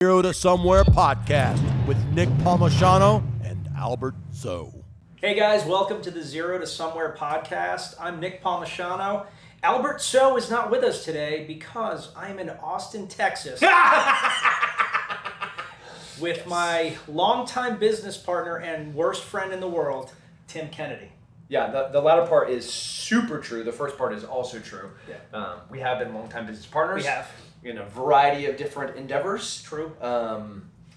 Zero to Somewhere podcast with Nick Palmisano and Albert So. Hey guys, welcome to the Zero to Somewhere podcast. I'm Nick Palmisano. Albert So is not with us today because I'm in Austin, Texas with my longtime business partner and worst friend in the world, Tim Kennedy. Yeah, the latter part is super true. The first part is also true. Yeah. We have been longtime business partners. We have. In a variety of different endeavors. True.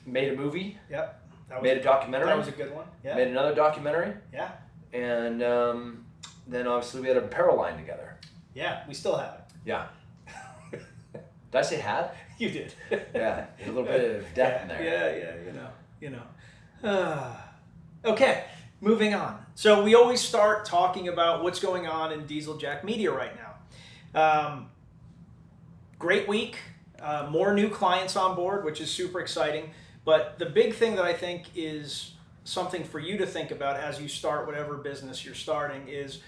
Made a movie. Yep. Made a documentary. That was a good one. Yeah. Made another documentary. Yeah. And then obviously we had an apparel line together. Yeah, we still have it. Yeah. Did I say had? You did. Yeah, there's a little bit of depth in there. Yeah, you know. Okay, moving on. So we always start talking about what's going on in Diesel Jack Media right now. Great week, more new clients on board, which is super exciting. But the big thing that I think is something for you to think about as you start whatever business you're starting is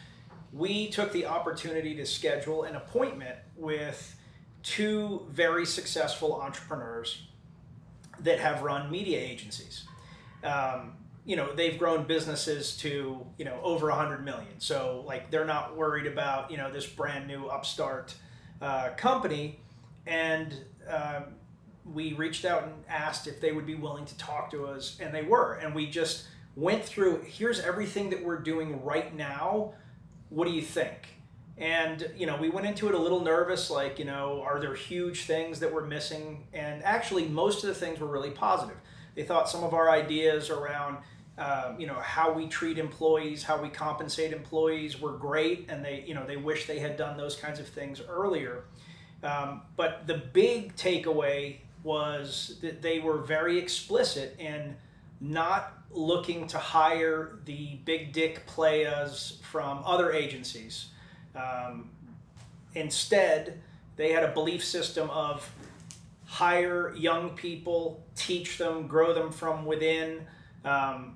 we took the opportunity to schedule an appointment with two very successful entrepreneurs that have run media agencies. They've grown businesses to, over 100 million. So like they're not worried about, this brand new upstart company. And we reached out and asked if they would be willing to talk to us, and they were. And we just went through, here's everything that we're doing right now. What do you think? And, we went into it a little nervous, like, are there huge things that we're missing? And actually, most of the things were really positive. They thought some of our ideas around, how we treat employees, how we compensate employees were great. And they wish they had done those kinds of things earlier. But the big takeaway was that they were very explicit in not looking to hire the big dick playas from other agencies. Instead, they had a belief system of hire young people, teach them, grow them from within, and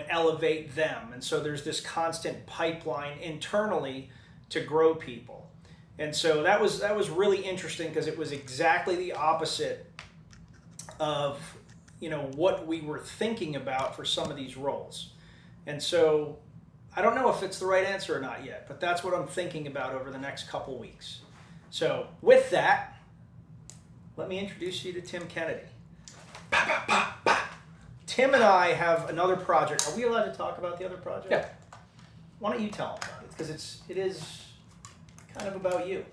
elevate them. And so there's this constant pipeline internally to grow people. And so that was really interesting because it was exactly the opposite of, what we were thinking about for some of these roles. And so I don't know if it's the right answer or not yet, but that's what I'm thinking about over the next couple weeks. So with that, let me introduce you to Tim Kennedy. Tim and I have another project. Are we allowed to talk about the other project? Yeah. Why don't you tell them about it? Because it is kind of about you.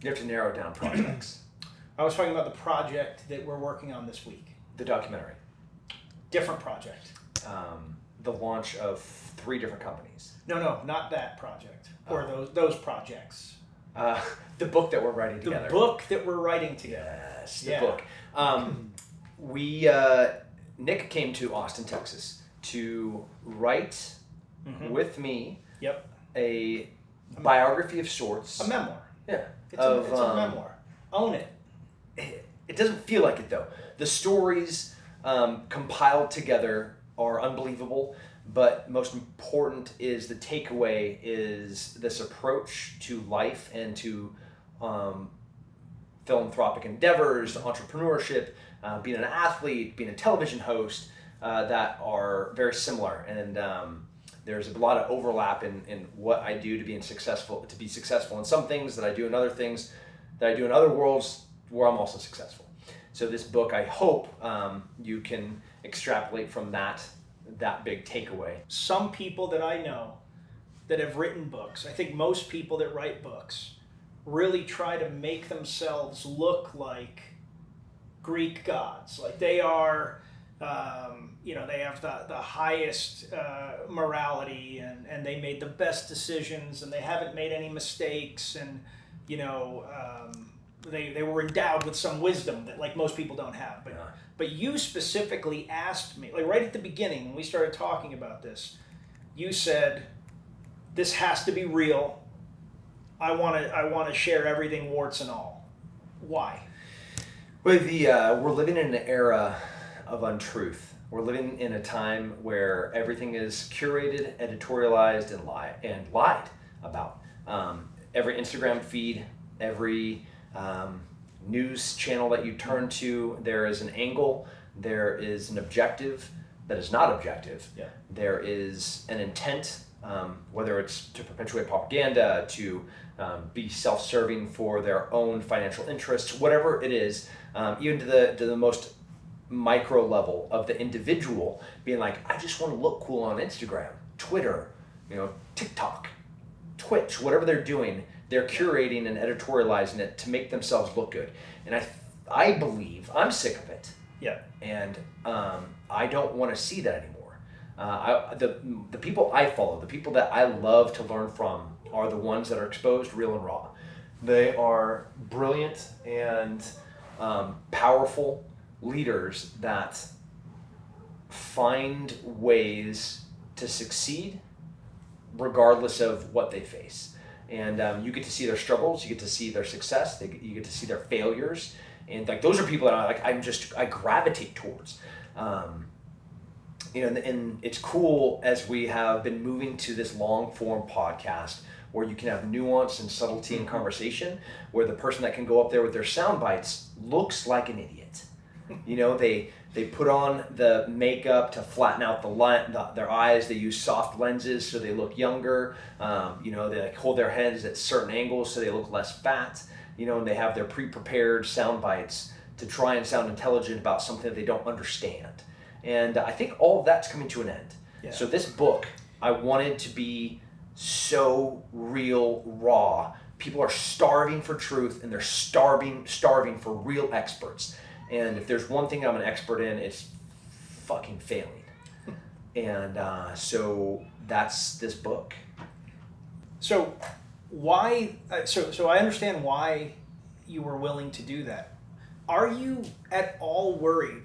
You have to narrow down projects. I was talking about the project that we're working on this week. The documentary. Different project. The launch of 3 different companies. No, not that project. Or those projects. The book that we're writing together. The book that we're writing together. Yes, the book. Nick came to Austin, Texas to write with me a biography of sorts. A memoir. Yeah. It's a memoir. Own it. It doesn't feel like it though. The stories compiled together are unbelievable, but most important is the takeaway is this approach to life and to philanthropic endeavors, entrepreneurship, being an athlete, being a television host, that are very similar. And there's a lot of overlap in what I do to be successful in some things that I do in other things that I do in other worlds where I'm also successful. So this book, I hope you can extrapolate from that big takeaway. Some people that I know that have written books, I think most people that write books really try to make themselves look like Greek gods. Like they are, they have the highest morality and they made the best decisions and they haven't made any mistakes and, they were endowed with some wisdom that like most people don't have. But you specifically asked me, like right at the beginning when we started talking about this, you said, this has to be real. I want to share everything, warts and all. Why? Well, we're living in an era of untruth. We're living in a time where everything is curated, editorialized, and lied about. Every Instagram feed, every news channel that you turn to, there is an angle, there is an objective that is not objective. Yeah. There is an intent, whether it's to perpetuate propaganda, to be self-serving for their own financial interests, whatever it is, even to the most micro level of the individual being like, I just want to look cool on Instagram, Twitter, TikTok, Twitch, whatever they're doing, they're curating and editorializing it to make themselves look good. And I believe I'm sick of it. Yeah. And I don't want to see that anymore. The people I follow, the people that I love to learn from, are the ones that are exposed, real and raw. They are brilliant and powerful leaders that find ways to succeed regardless of what they face. And you get to see their struggles, you get to see their success, you get to see their failures. And like those are people that I gravitate towards. And it's cool as we have been moving to this long form podcast where you can have nuance and subtlety in conversation, where the person that can go up there with their sound bites looks like an idiot. They put on the makeup to flatten out their eyes. They use soft lenses so they look younger. They hold their heads at certain angles so they look less fat. And they have their pre-prepared sound bites to try and sound intelligent about something that they don't understand. And I think all of that's coming to an end. Yeah. So this book, I wanted to be so real, raw. People are starving for truth, and they're starving for real experts. And if there's one thing I'm an expert in, it's fucking failing. And so that's this book. So why? So I understand why you were willing to do that. Are you at all worried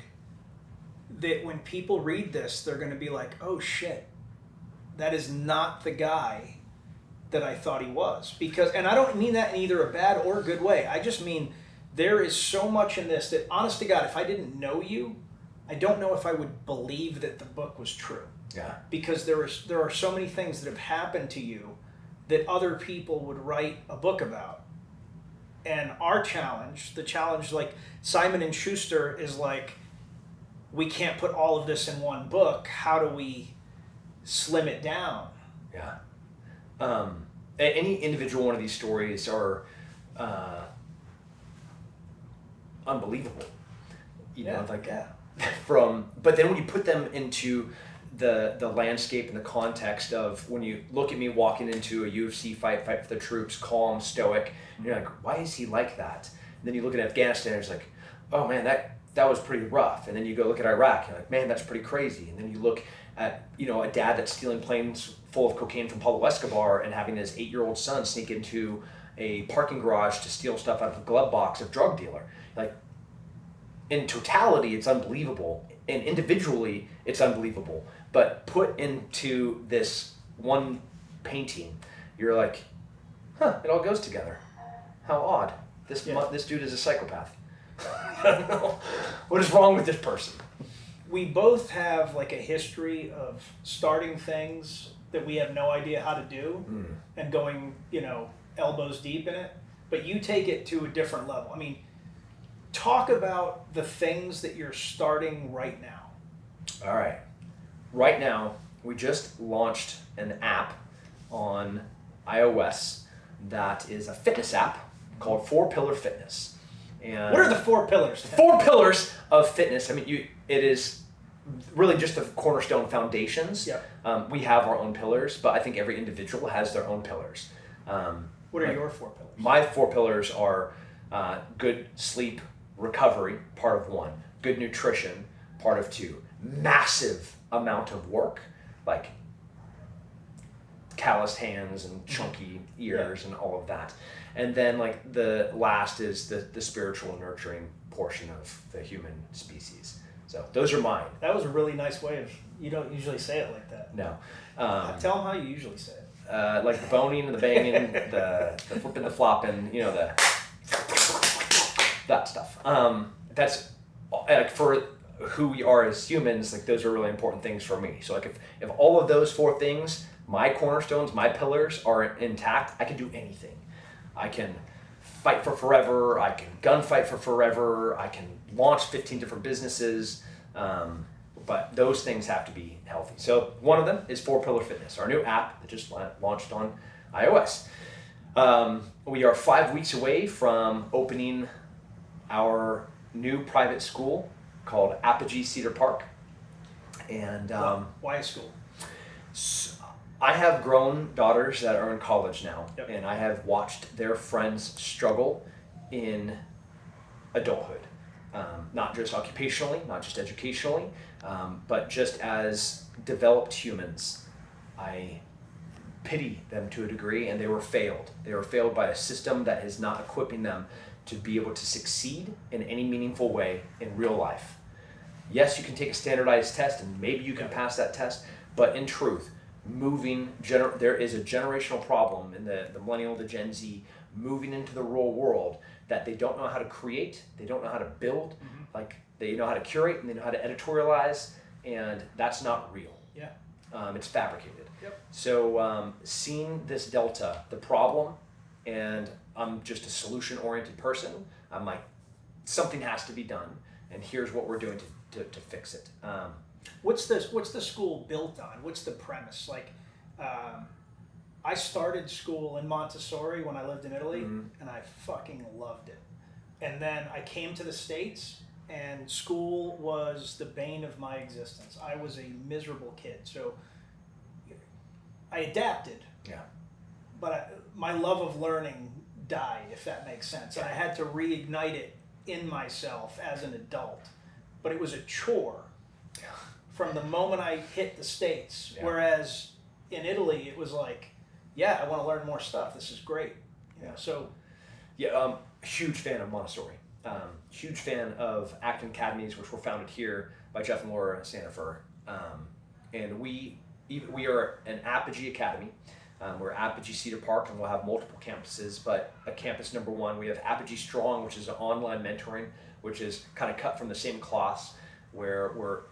that when people read this, they're going to be like, "Oh shit, that is not the guy that I thought he was"? Because, and I don't mean that in either a bad or a good way. I just mean there is so much in this that, honest to God, if I didn't know you, I don't know if I would believe that the book was true. Yeah. Because there are so many things that have happened to you that other people would write a book about. And our challenge, the challenge like Simon and Schuster is like, we can't put all of this in one book. How do we slim it down? Yeah. Any individual one of these stories are unbelievable. But then when you put them into the landscape and the context of when you look at me walking into a UFC fight for the troops, calm, stoic, and you're like, why is he like that? And then you look at Afghanistan and it's like, oh man, that was pretty rough. And then you go look at Iraq and you're like, man, that's pretty crazy. And then you look at, a dad that's stealing planes full of cocaine from Pablo Escobar and having his 8-year-old son sneak into a parking garage to steal stuff out of a glove box of drug dealer. Like, in totality, it's unbelievable. And individually, it's unbelievable. But put into this one painting, you're like, it all goes together. How odd. This dude is a psychopath. I don't know. What is wrong with this person? We both have like a history of starting things that we have no idea how to do and going, elbows deep in it. But you take it to a different level. I mean, talk about the things that you're starting right now. All right. Right now, we just launched an app on iOS that is a fitness app called 4 Pillar Fitness. And what are the 4 pillars? 4 pillars of fitness. I mean, it is really just the cornerstone foundations. Yep. We have our own pillars, but I think every individual has their own pillars. What are your 4 pillars? My 4 pillars are good sleep, recovery, part of 1. Good nutrition, part of 2. Massive amount of work, like calloused hands and chunky ears and all of that. And then like the last is the spiritual nurturing portion of the human species. So those are mine. That was a really nice way of, you don't usually say it like that. No. Tell them how you usually say it. Like the boning and the banging, the flipping, the flopping, that stuff. That's like for who we are as humans, like those are really important things for me. So like if all of those 4 things, my cornerstones, my pillars are intact, I can do anything. I can fight for forever. I can gunfight for forever. I can launch 15 different businesses. But those things have to be healthy. So one of them is 4-Pillar Fitness, our new app that just launched on iOS. We are 5 weeks away from opening our new private school called Apogee Cedar Park. And why a school? I have grown daughters that are in college now, Yep. and I have watched their friends struggle in adulthood. Not just occupationally, not just educationally, but just as developed humans. I pity them to a degree, and they were failed. They were failed by a system that is not equipping them to be able to succeed in any meaningful way in real life. Yes, you can take a standardized test, and maybe you can pass that test, but in truth, there is a generational problem in the millennial, the Gen Z, moving into the real world that they don't know how to create, they don't know how to build, like they know how to curate and they know how to editorialize, and that's not real. Yeah. It's fabricated. Yep. So seeing this delta, the problem, and I'm just a solution-oriented person, I'm like, something has to be done, and here's what we're doing to fix it. What's the school built on? What's the premise? Like, I started school in Montessori when I lived in Italy, and I fucking loved it. And then I came to the States, and school was the bane of my existence. I was a miserable kid, so I adapted. Yeah. But my love of learning died, if that makes sense. And I had to reignite it in myself as an adult. But it was a chore from the moment I hit the States. Yeah. Whereas in Italy, it was like, yeah, I want to learn more stuff. This is great. You know, so. Yeah, huge fan of Montessori. Huge fan of acting academies, which were founded here by Jeff and Laura Sandifer. And we are an Apogee Academy. We're Apogee Cedar Park, and we'll have multiple campuses. But at campus number 1, we have Apogee Strong, which is an online mentoring, which is kind of cut from the same cloth, where we're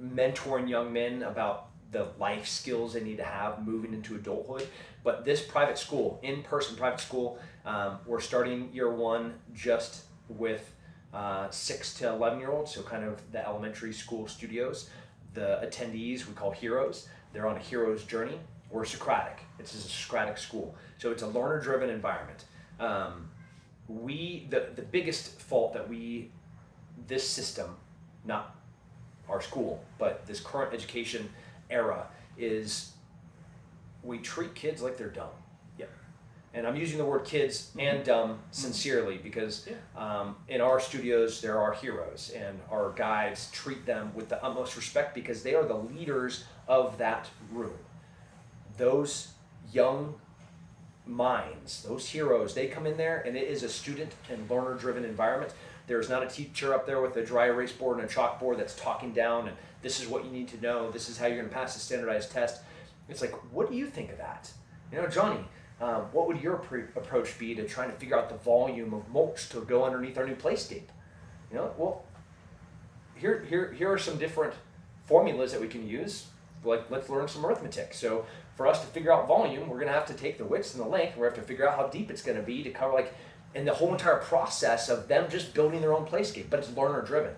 mentoring young men about the life skills they need to have moving into adulthood. But this private school, in-person private school, we're starting year 1 just with 6 to 11-year-olds, so kind of the elementary school studios. The attendees we call heroes. They're on a hero's journey. We're Socratic. It's a Socratic school. So it's a learner-driven environment. The biggest fault that this system, not our school, but this current education era, is we treat kids like they're dumb. Yep. And I'm using the word kids and dumb sincerely because in our studios there are heroes, and our guides treat them with the utmost respect because they are the leaders of that room. Those young minds, those heroes, they come in there, and it is a student and learner-driven environment. There's not a teacher up there with a dry erase board and a chalkboard that's talking down, and this is what you need to know, this is how you're going to pass the standardized test. It's like, what do you think of that? You know, Johnny, what would your approach be to trying to figure out the volume of mulch to go underneath our new playscape? You know, well, here are some different formulas that we can use. Like, let's learn some arithmetic. So for us to figure out volume, we're going to have to take the width and the length, and we're going to have to figure out how deep it's going to be to cover, and the whole entire process of them just building their own playscape. But it's learner driven,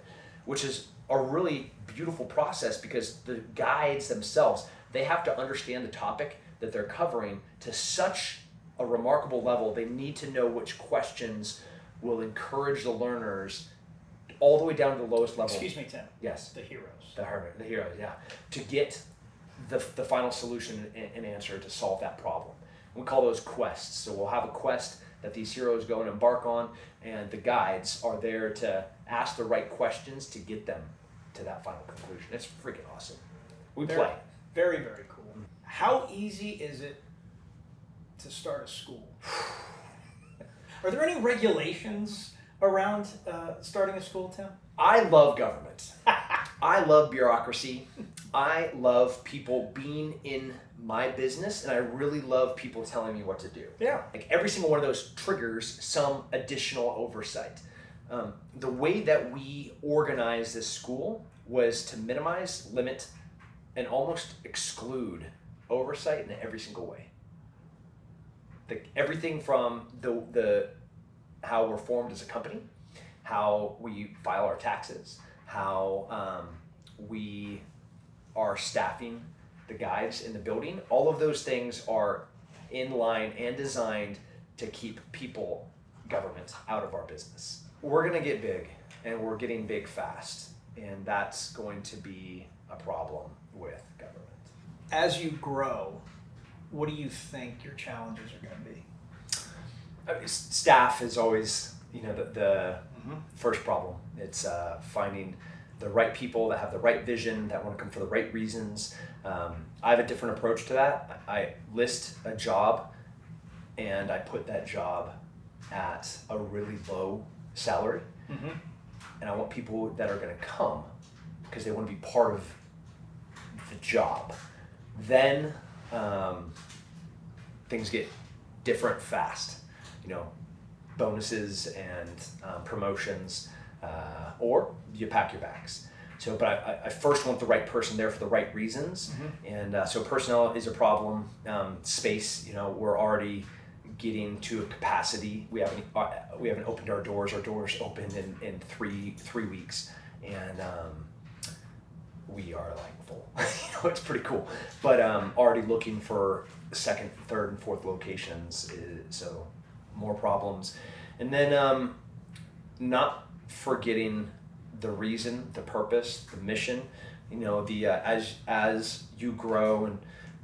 which is a really beautiful process because the guides themselves, they have to understand the topic that they're covering to such a remarkable level. They need to know which questions will encourage the learners all the way down to the lowest level. Excuse me, Tim. Yes. The heroes. The heroes, yeah. To get the final solution and answer to solve that problem. We call those quests. So we'll have a quest that these heroes go and embark on, and the guides are there to ask the right questions to get them to that final conclusion. It's freaking awesome. We play. Very, very cool. How easy is it to start a school? Are there any regulations around starting a school, Tim? I love government. I love bureaucracy. I love people being in my business, and I really love people telling me what to do. Yeah. Like every single one of those triggers some additional oversight. The way that we organized this school was to minimize, limit, and almost exclude oversight in every single way. Everything from the how we're formed as a company, how we file our taxes, how we are staffing the guys in the building. All of those things are in line and designed to keep people, government, out of our business. We're going to get big, and we're getting big fast, and that's going to be a problem with government. As you grow, what do you think your challenges are going to be? Staff is always, the first problem. It's finding the right people that have the right vision, that want to come for the right reasons. I have a different approach to that. I list a job, and I put that job at a really low salary. And I want people that are going to come because they want to be part of the job. Then things get different fast. Bonuses and promotions, or you pack your bags. So, but I first want the right person there for the right reasons. And so personnel is a problem. Space, we're already getting to a capacity. We haven't opened our doors. Our doors opened in three weeks, and we are like full. It's pretty cool. But already looking for second, third, and fourth locations. So more problems, and then not forgetting the reason, the purpose, the mission. As you grow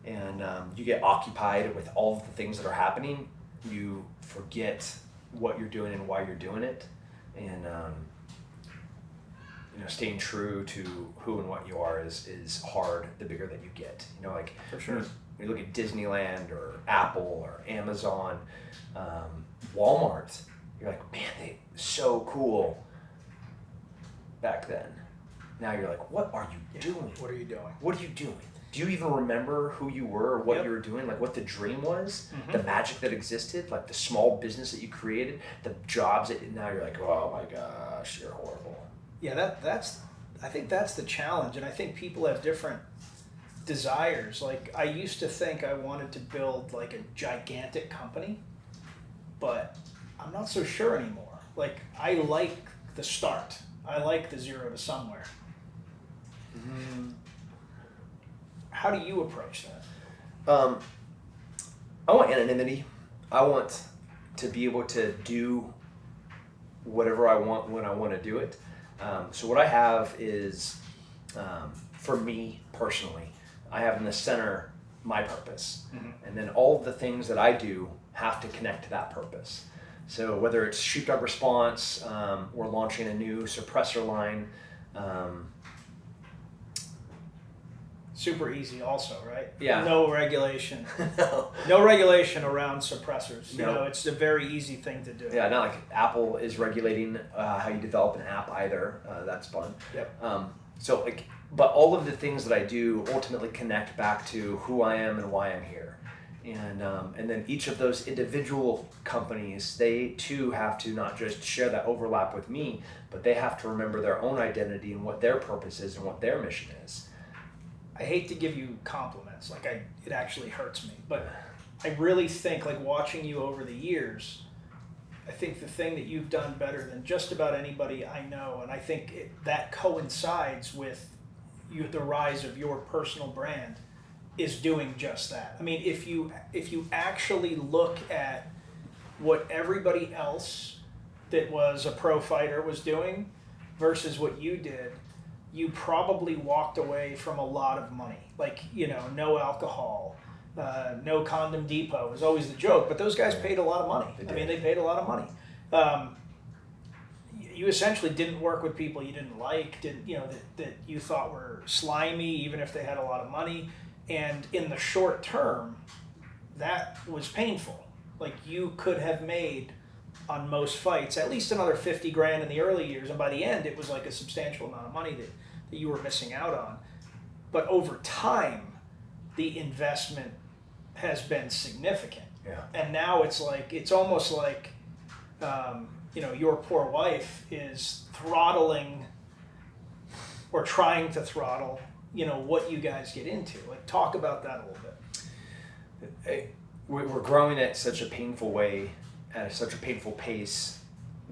and you get occupied with all of the things that are happening, you forget what you're doing and why you're doing it, and staying true to who and what you are is hard the bigger that you get. For sure. When you look at Disneyland or Apple or Amazon, Walmart, you're like, man, they so cool back then. Now you're like, what are you doing? What are you doing? What are you doing? Do you even remember who you were or what you were doing? Like what the dream was, the magic that existed, like the small business that you created, the jobs that now you're like, oh my gosh, you're horrible. Yeah, I think that's the challenge, and I think people have different desires. Like I used to think I wanted to build like a gigantic company, but I'm not so sure anymore. Like I like the start. I like the zero to somewhere. How do you approach that? I want anonymity. I want to be able to do whatever I want when I want to do it. So what I have is, for me personally, I have in the center my purpose. And then all of the things that I do have to connect to that purpose. So whether it's sheepdog response, we're launching a new suppressor line. Super easy also, right? Yeah. No regulation. No. No regulation around suppressors. No. It's a very easy thing to do. Yeah, not like Apple is regulating how you develop an app either. That's fun. Yep. But all of the things that I do ultimately connect back to who I am and why I'm here. And then each of those individual companies, they too have to not just share that overlap with me, but they have to remember their own identity and what their purpose is and what their mission is. I hate to give you compliments, it actually hurts me, but I really think, like watching you over the years, I think the thing that you've done better than just about anybody I know, and I think that coincides with the rise of your personal brand, is doing just that. I mean, if you actually look at what everybody else that was a pro fighter was doing versus what you did, you probably walked away from a lot of money. No alcohol, no condom depot is always the joke, but those guys paid a lot of money. They paid a lot of money. You essentially didn't work with people you didn't like, that you thought were slimy, even if they had a lot of money. And in the short term, that was painful. Like you could have made on most fights at least another $50,000 in the early years, and by the end it was like a substantial amount of money that you were missing out on. But over time, the investment has been significant. Yeah. And now it's almost like your poor wife is throttling or trying to throttle what you guys get into. Talk about that a little bit. We're growing at such a painful way, at such a painful pace,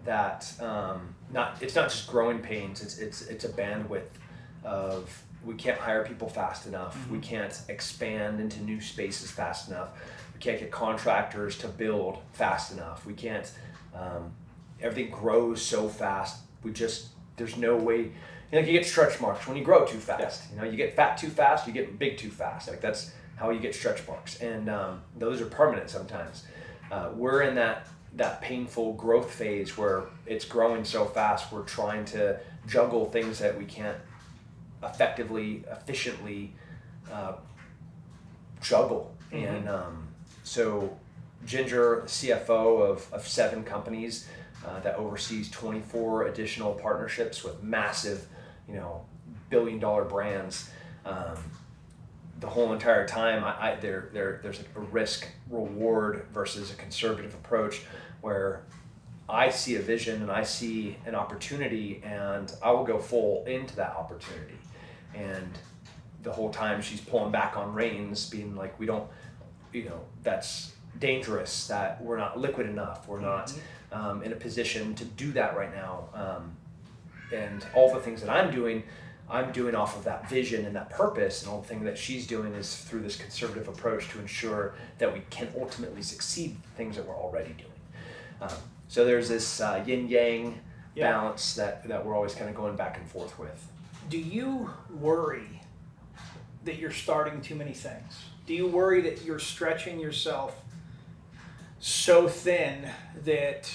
that it's not just growing pains. It's a bandwidth of we can't hire people fast enough. We can't expand into new spaces fast enough. We can't get contractors to build fast enough. We can't. Everything grows so fast. There's no way. You get stretch marks when you grow too fast. You get fat too fast. You get big too fast. Like that's how you get stretch marks, and those are permanent sometimes. We're in that painful growth phase where it's growing so fast. We're trying to juggle things that we can't efficiently juggle. And so Ginger, CFO of 7 companies that oversees 24 additional partnerships with massive, billion-dollar brands. The whole entire time, there's a risk reward versus a conservative approach where I see a vision and I see an opportunity and I will go full into that opportunity. And the whole time she's pulling back on reins, being like, we don't, that's dangerous, that we're not liquid enough, we're not in a position to do that right now. And all the things that I'm doing off of that vision and that purpose, and all the thing that she's doing is through this conservative approach to ensure that we can ultimately succeed the things that we're already doing. So there's this yin-yang balance that we're always kind of going back and forth with. Do you worry that you're starting too many things? Do you worry that you're stretching yourself so thin that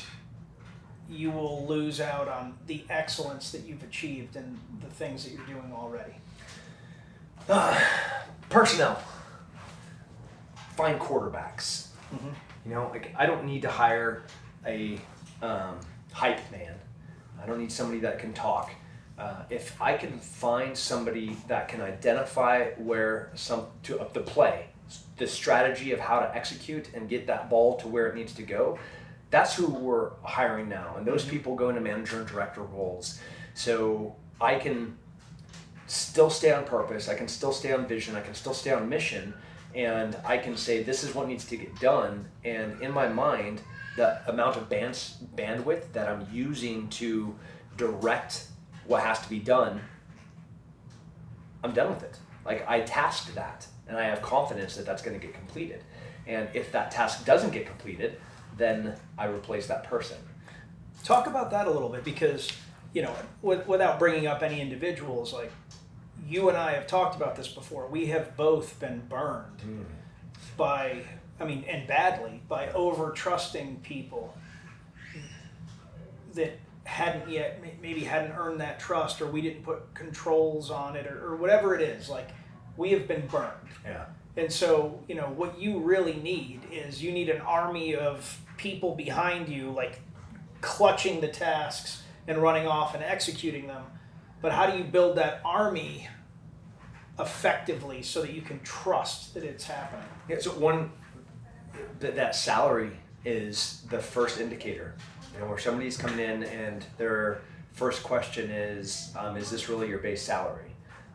you will lose out on the excellence that you've achieved and the things that you're doing already? Personnel. Find quarterbacks. I don't need to hire a hype man. I don't need somebody that can talk. If I can find somebody that can identify the play, the strategy of how to execute and get that ball to where it needs to go, that's who we're hiring now. And those people go into manager and director roles. So I can still stay on purpose, I can still stay on vision, I can still stay on mission, and I can say this is what needs to get done. And in my mind, the amount of bandwidth that I'm using to direct what has to be done, I'm done with it. Like, I tasked that, and I have confidence that that's going to get completed. And if that task doesn't get completed, then I replace that person. Talk about that a little bit, because, without bringing up any individuals, like you and I have talked about this before, we have both been burned and badly, by over trusting people that hadn't earned that trust, or we didn't put controls on it, or whatever it is. Like, we have been burned. Yeah. And so, what you really need is you need an army of people behind you, like clutching the tasks and running off and executing them. But how do you build that army effectively so that you can trust that it's happening? Yeah, so that salary is the first indicator. Where somebody's coming in and their first question is this really your base salary?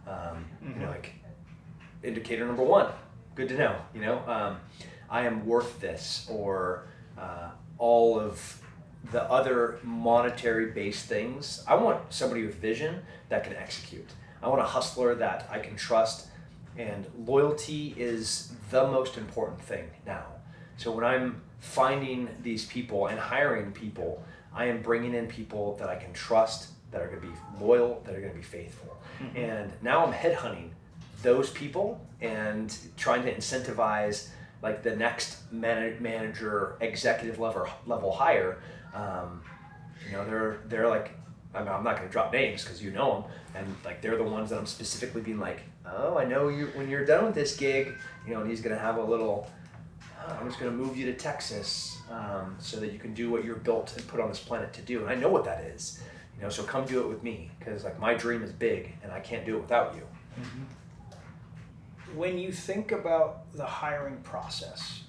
Like indicator number 1, good to know. I am worth this, or all of the other monetary based things. I want somebody with vision that can execute. I want a hustler that I can trust, and loyalty is the most important thing now. So when I'm finding these people and hiring people, I am bringing in people that I can trust, that are going to be loyal, that are going to be faithful. And now I'm headhunting those people and trying to incentivize like the next manager, executive level hire. They're like, I'm not going to drop names because you know them, and like they're the ones that I'm specifically being like, oh, I know you when you're done with this gig, and he's going to have a little. I'm just going to move you to Texas so that you can do what you're built and put on this planet to do. And I know what that is, so come do it with me, because like my dream is big and I can't do it without you. When you think about the hiring process,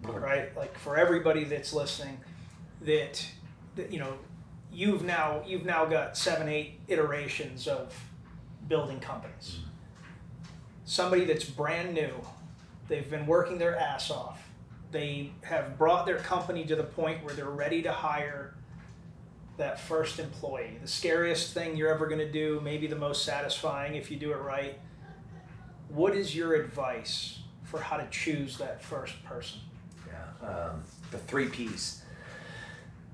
right? Like for everybody that's listening, that you've now got 7-8 iterations of building companies. Somebody that's brand new, they've been working their ass off. They have brought their company to the point where they're ready to hire that first employee, the scariest thing you're ever going to do, maybe the most satisfying if you do it right. What is your advice for how to choose that first person? Yeah, the 3 Ps.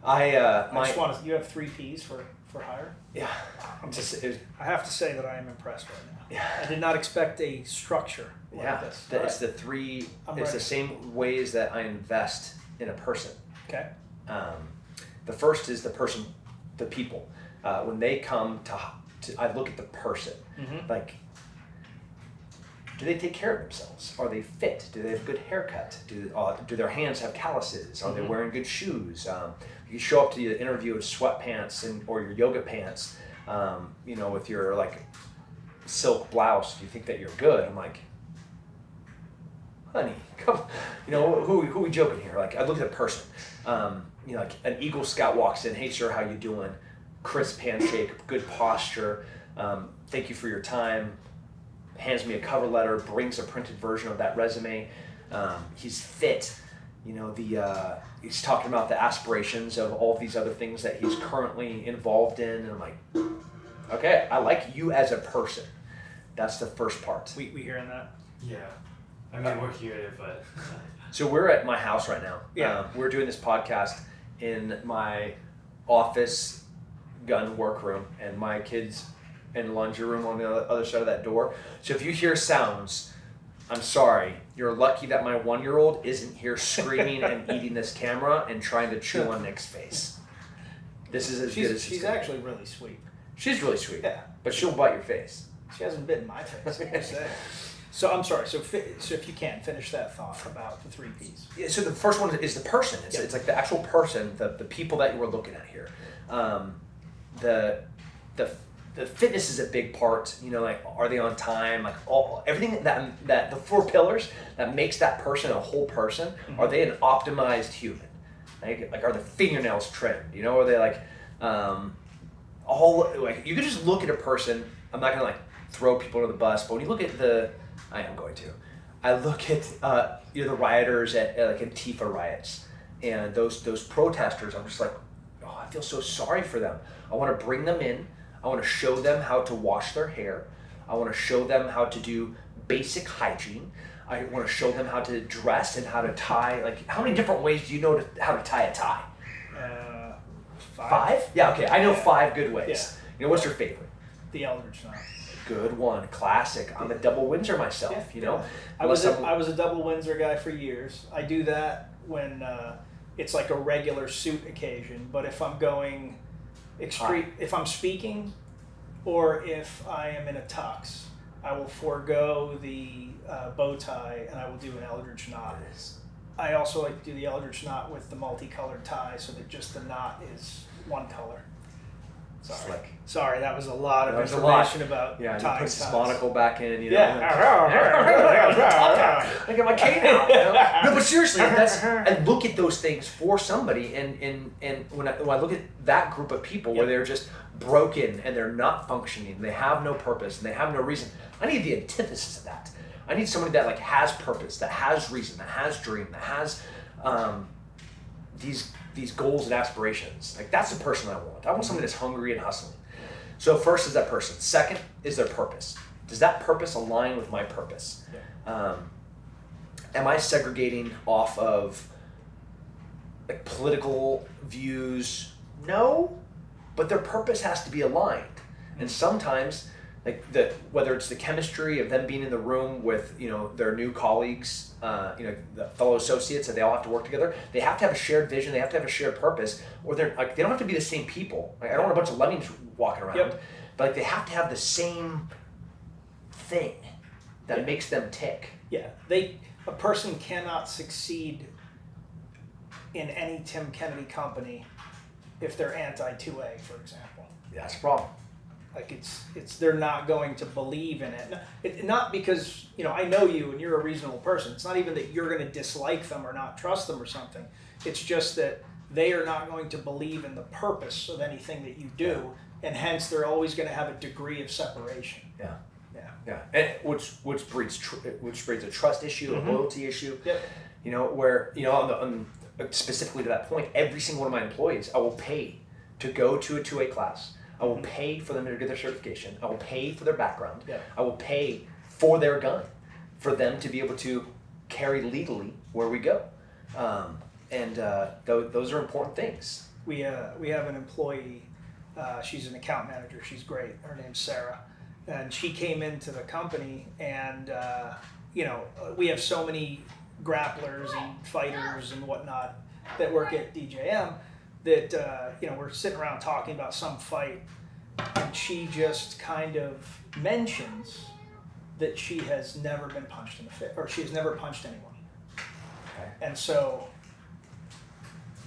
You have 3 Ps for hire? Yeah. I have to say that I am impressed right now. Yeah. I did not expect a structure like this. It's the 3. It's the same ways that I invest in a person. Okay. The first is the person, the people. When they come to I look at the person. Mm-hmm. Like, do they take care of themselves? Are they fit? Do they have good haircut? Do their hands have calluses? Are they wearing good shoes? You show up to the interview in sweatpants or your yoga pants, with your like silk blouse. Do you think that you're good? I'm like, honey, come. Who are we joking here? Like, I look at the person. Like an Eagle Scout walks in. Hey, sir, how you doing? Crisp handshake, good posture. Thank you for your time. Hands me a cover letter, brings a printed version of that resume. He's fit. He's talking about the aspirations of all of these other things that he's currently involved in. And I'm like, okay, I like you as a person. That's the first part. We hearing that? Yeah. I mean, we're here, but... So we're at my house right now. Yeah. We're doing this podcast in my office gun workroom, and my kids in the laundry room on the other side of that door. So if you hear sounds, I'm sorry. You're lucky that my 1-year-old isn't here screaming and eating this camera and trying to chew on Nick's face. This is as good as she's actually really sweet. She's really sweet. Yeah. But she'll bite your face. She hasn't bitten my face. I'm just saying. So I'm sorry. So if you can finish that thought about the 3 Ps. Yeah, so the first one is the person. It's like the actual person, the people that you were looking at here. The fitness is a big part. Like, are they on time? Like, everything that the 4 pillars that makes that person a whole person. Mm-hmm. Are they an optimized human? Like, are the fingernails trimmed? Are they like you could just look at a person. I'm not gonna like throw people under the bus, but when you look at I am going to. I look at the rioters at like Antifa riots and those protesters. I'm just like, oh, I feel so sorry for them. I want to bring them in. I want to show them how to wash their hair. I want to show them how to do basic hygiene. I want to show them how to dress and how to tie. Like, how many different ways do you know how to tie a tie? 5. Yeah, okay. I know 5 good ways. Yeah. What's your favorite? The Eldridge knot. Good one, classic. I'm a double Windsor myself. I was a double Windsor guy for years. I do that when it's like a regular suit occasion. But if I'm going extreme, if I'm speaking, or if I am in a tux, I will forego the bow tie and I will do an Eldridge knot. I also like to do the Eldridge knot with the multicolored tie, so that just the knot is one color. Sorry, that was a lot of information about tying. Yeah, put his monocle back in. Yeah. I got my cane out. No, but seriously, I look at those things for somebody, and when I look at that group of people where they're just broken and they're not functioning, they have no purpose and they have no reason. I need the antithesis of that. I need somebody that like has purpose, that has reason, that has dream, that has these goals and aspirations. Like, that's the person I want. I want somebody that's hungry and hustling. So first is that person. Second is their purpose. Does that purpose align with my purpose? Yeah. Am I segregating off of like political views? No, but their purpose has to be aligned. And sometimes, like whether it's the chemistry of them being in the room with their new colleagues, the fellow associates, and they all have to work together. They have to have a shared vision. They have to have a shared purpose, or they don't have to be the same people. Like, I don't want a bunch of lemmings walking around, but like they have to have the same thing that makes them tick. Yeah, a person cannot succeed in any Tim Kennedy company if they're anti-2A, for example. Yeah, that's a problem. Like, it's they're not going to believe in it. Not because, I know you and you're a reasonable person. It's not even that you're going to dislike them or not trust them or something. It's just that they are not going to believe in the purpose of anything that you do, and hence they're always going to have a degree of separation. Yeah, and which breeds a trust issue, a loyalty issue. Yep. Where specifically to that point, every single one of my employees I will pay to go to a 2A class. I will pay for them to get their certification. I will pay for their background. Yeah. I will pay for their gun, for them to be able to carry legally where we go. Those are important things. We have an employee. She's an account manager. She's great. Her name's Sarah, and she came into the company, and we have so many grapplers and fighters and whatnot that work at DJM that we're sitting around talking about some fight, and she just kind of mentions that she has never been punched in the face, or she has never punched anyone. Okay. And so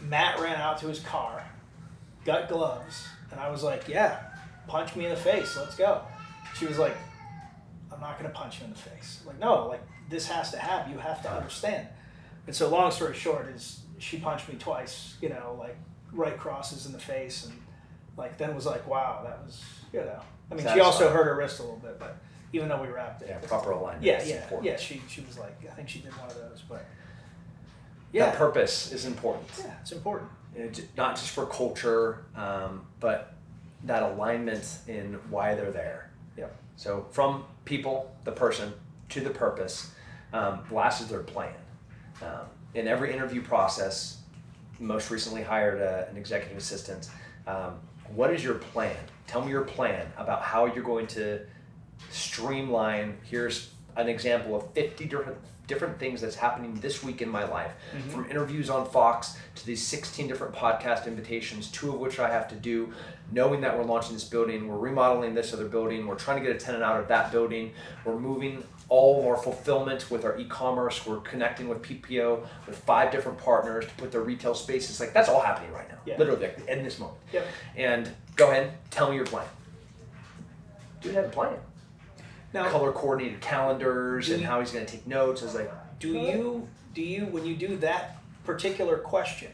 Matt ran out to his car, got gloves, and I was like, yeah, punch me in the face, let's go. She was like, I'm not gonna punch you in the face. I'm like, no, like this has to happen, you have to understand. And so long story short is she punched me twice, like right crosses in the face, and like then was like, wow, that was, I mean, she also hurt her wraist a little bit, but even though we wrapped it. Yeah, proper alignment. Yeah, is important. yeah, she was like, I think she did one of those, but That purpose is important. Yeah, it's important. Not just for culture, but that alignment in why they're there. Yep. So from people, the person, to the purpose, last is their plan. In every interview process, most recently hired an executive assistant. What is your plan? Tell me your plan about how you're going to streamline. Here's an example of 50 different things that's happening this week in my life, from interviews on Fox to these 16 different podcast invitations, 2 of which I have to do, knowing that we're launching this building, we're remodeling this other building, we're trying to get a tenant out of that building, we're moving all of our fulfillment with our e-commerce, we're connecting with PPO with 5 different partners to put their retail spaces. Like, that's all happening right now, literally like, in this moment. Yep. And go ahead, tell me your plan. Dude have a plan. Now, Color coordinated calendars and how he's going to take notes. I was like, do you when you do that particular question,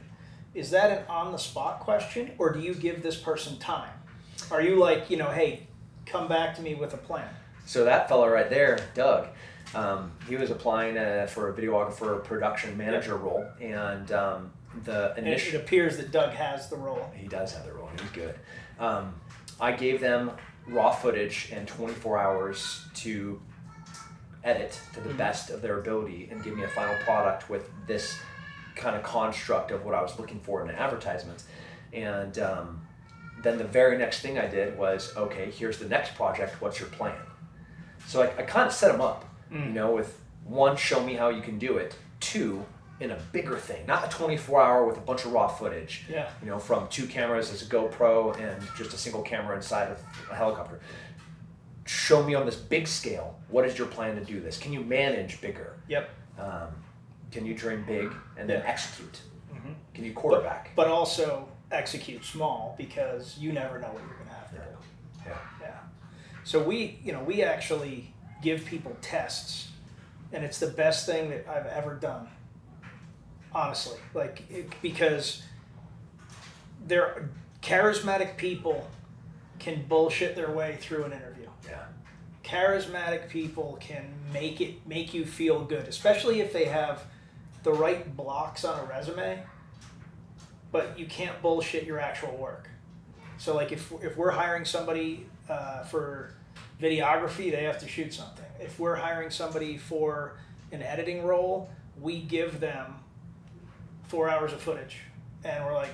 is that an on the spot question, or do you give this person time? Are you like, hey, come back to me with a plan? so that fella right there, Doug, he was applying for a videographer production manager role, and the And initial. it appears that Doug has the role. He does have the role. He's good. I gave them raw footage and 24 hours to edit to the best of their ability and give me a final product with this kind of construct of what I was looking for in an advertisement. And then the very next thing I did was, okay, here's the next project. What's your plan? So I kind of set them up, with 1, show me how you can do it. 2, in a bigger thing, not a 24-hour with a bunch of raw footage. Yeah. From 2 cameras as a GoPro and just a single camera inside of a helicopter. Show me on this big scale, what is your plan to do this? Can you manage bigger? Yep. Can you dream big and then execute? Can you quarterback? But also execute small, because you never know what you're going to have to do. Yeah. So we actually give people tests, and it's the best thing that I've ever done. Honestly, because they're charismatic people can bullshit their way through an interview. Yeah. Charismatic people can make you feel good, especially if they have the right blocks on a resume, but you can't bullshit your actual work. So like if we're hiring somebody for videography, they have to shoot something. If we're hiring somebody for an editing role, we give them 4 hours of footage, and we're like,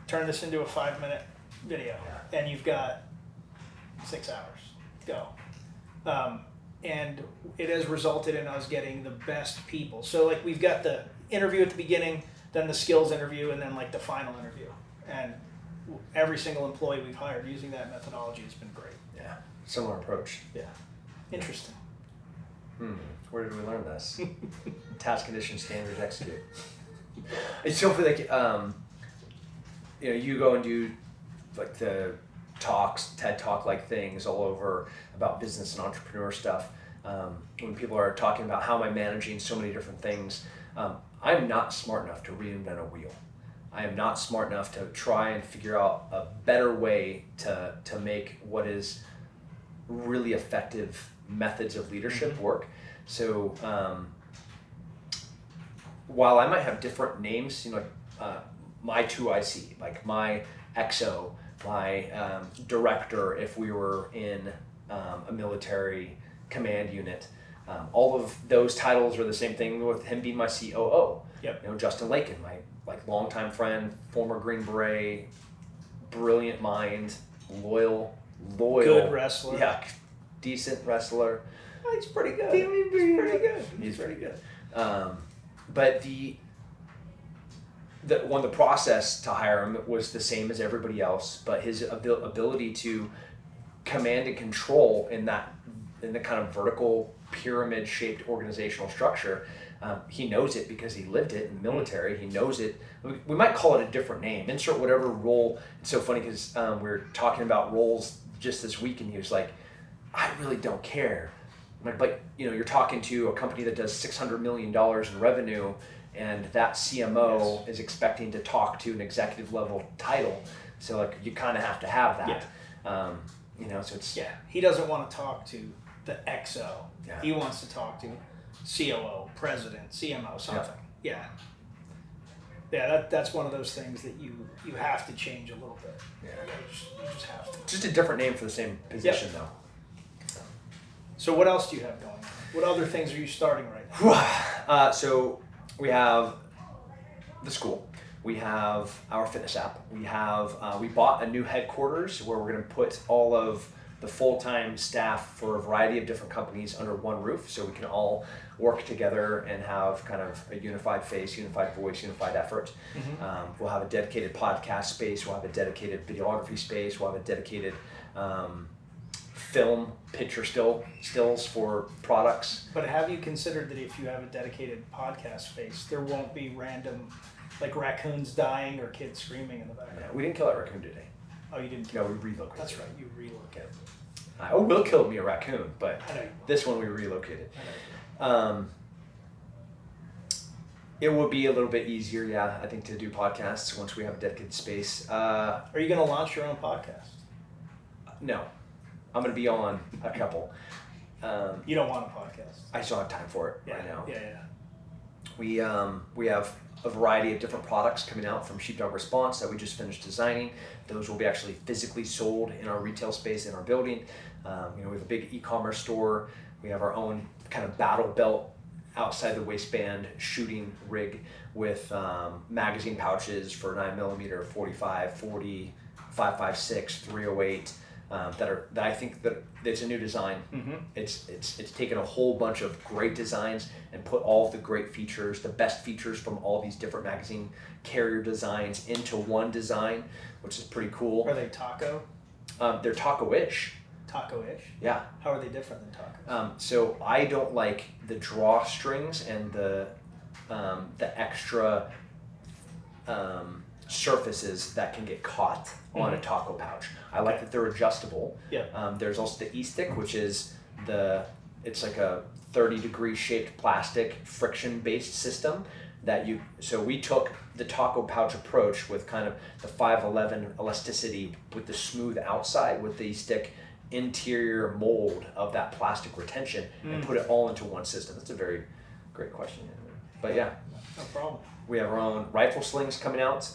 turn this into a 5-minute video, and you've got 6 hours. Go. And it has resulted in us getting the best people. So like we've got the interview at the beginning, then the skills interview, and then like the final interview. And every single employee we've hired using that methodology has been great. Yeah. Similar approach. Yeah. Interesting. Where did we learn this? Task, condition, standard, execute. It's so like, you go and do like the talks, TED Talk like things all over about business and entrepreneur stuff. When people are talking about how am I managing so many different things, I'm not smart enough to reinvent a wheel. I am not smart enough to try and figure out a better way to make what is really effective methods of leadership work. So while I might have different names, my 2IC, like my XO, my director if we were in a military command unit. All of those titles are the same thing with him being my COO. Yep. You know, Justin Lakin, my longtime friend, former Green Beret, brilliant mind, loyal. Good wrestler. Yeah, decent wrestler. Oh, he's pretty good. He's pretty good. He's pretty good. But the process to hire him was the same as everybody else, but his ability to command and control in the kind of vertical pyramid shaped organizational structure, he knows it because he lived it in the military. He knows it. We might call it a different name. Insert whatever role. It's so funny because we were talking about roles just this week, and he was like, "I really don't care." I'm like, but you're talking to a company that does $600 million in revenue, and that CMO is expecting to talk to an executive level title. So you kind of have to have that. Yeah. So it's He doesn't want to talk to the XO. Yeah. He wants to talk to COO, president, CMO, something. Yeah. That's one of those things that you have to change a little bit. Yeah. You just have to. Just a different name for the same position, though. So what else do you have going on? What other things are you starting right now? So we have the school. We have our fitness app. We bought a new headquarters where we're going to put all of the full-time staff for a variety of different companies under one roof, so we can all work together and have kind of a unified face, unified voice, unified effort. Mm-hmm. We'll have a dedicated podcast space. We'll have a dedicated videography space. We'll have a dedicated film picture stills for products. But have you considered that if you have a dedicated podcast space, there won't be random, raccoons dying or kids screaming in the background? Yeah, we didn't kill that raccoon today. Oh, you didn't No, kill we it. relocated. That's right, you relocated. I will kill me a raccoon, but I know you will. this one we relocated. I know. It will be a little bit easier, I think, to do podcasts once we have a dedicated space. Are you going to launch your own podcast? No, I'm going to be on a couple. You don't want a podcast? I just don't have time for it right now. Yeah. We have a variety of different products coming out from Sheepdog Response that we just finished designing. Those will be actually physically sold in our retail space in our building. We have a big e-commerce store. We have our own kind of battle belt outside the waistband shooting rig with magazine pouches for 9mm, 45, 40, 5.56, 308. That I think that it's a new design. Mm-hmm. It's taken a whole bunch of great designs and put all of the great features, the best features from all these different magazine carrier designs into one design, which is pretty cool. Are they taco? They're taco-ish. Taco-ish? Yeah. How are they different than tacos? So I don't like the drawstrings and the extra surfaces that can get caught on a taco pouch. I like that they're adjustable. Yeah. There's also the e-stick, which is it's like a 30-degree shaped plastic friction-based system so we took the taco pouch approach with kind of the 511 elasticity with the smooth outside with the e-stick interior mold of that plastic retention and put it all into one system. That's a very great question. But yeah. No problem. We have our own rifle slings coming out.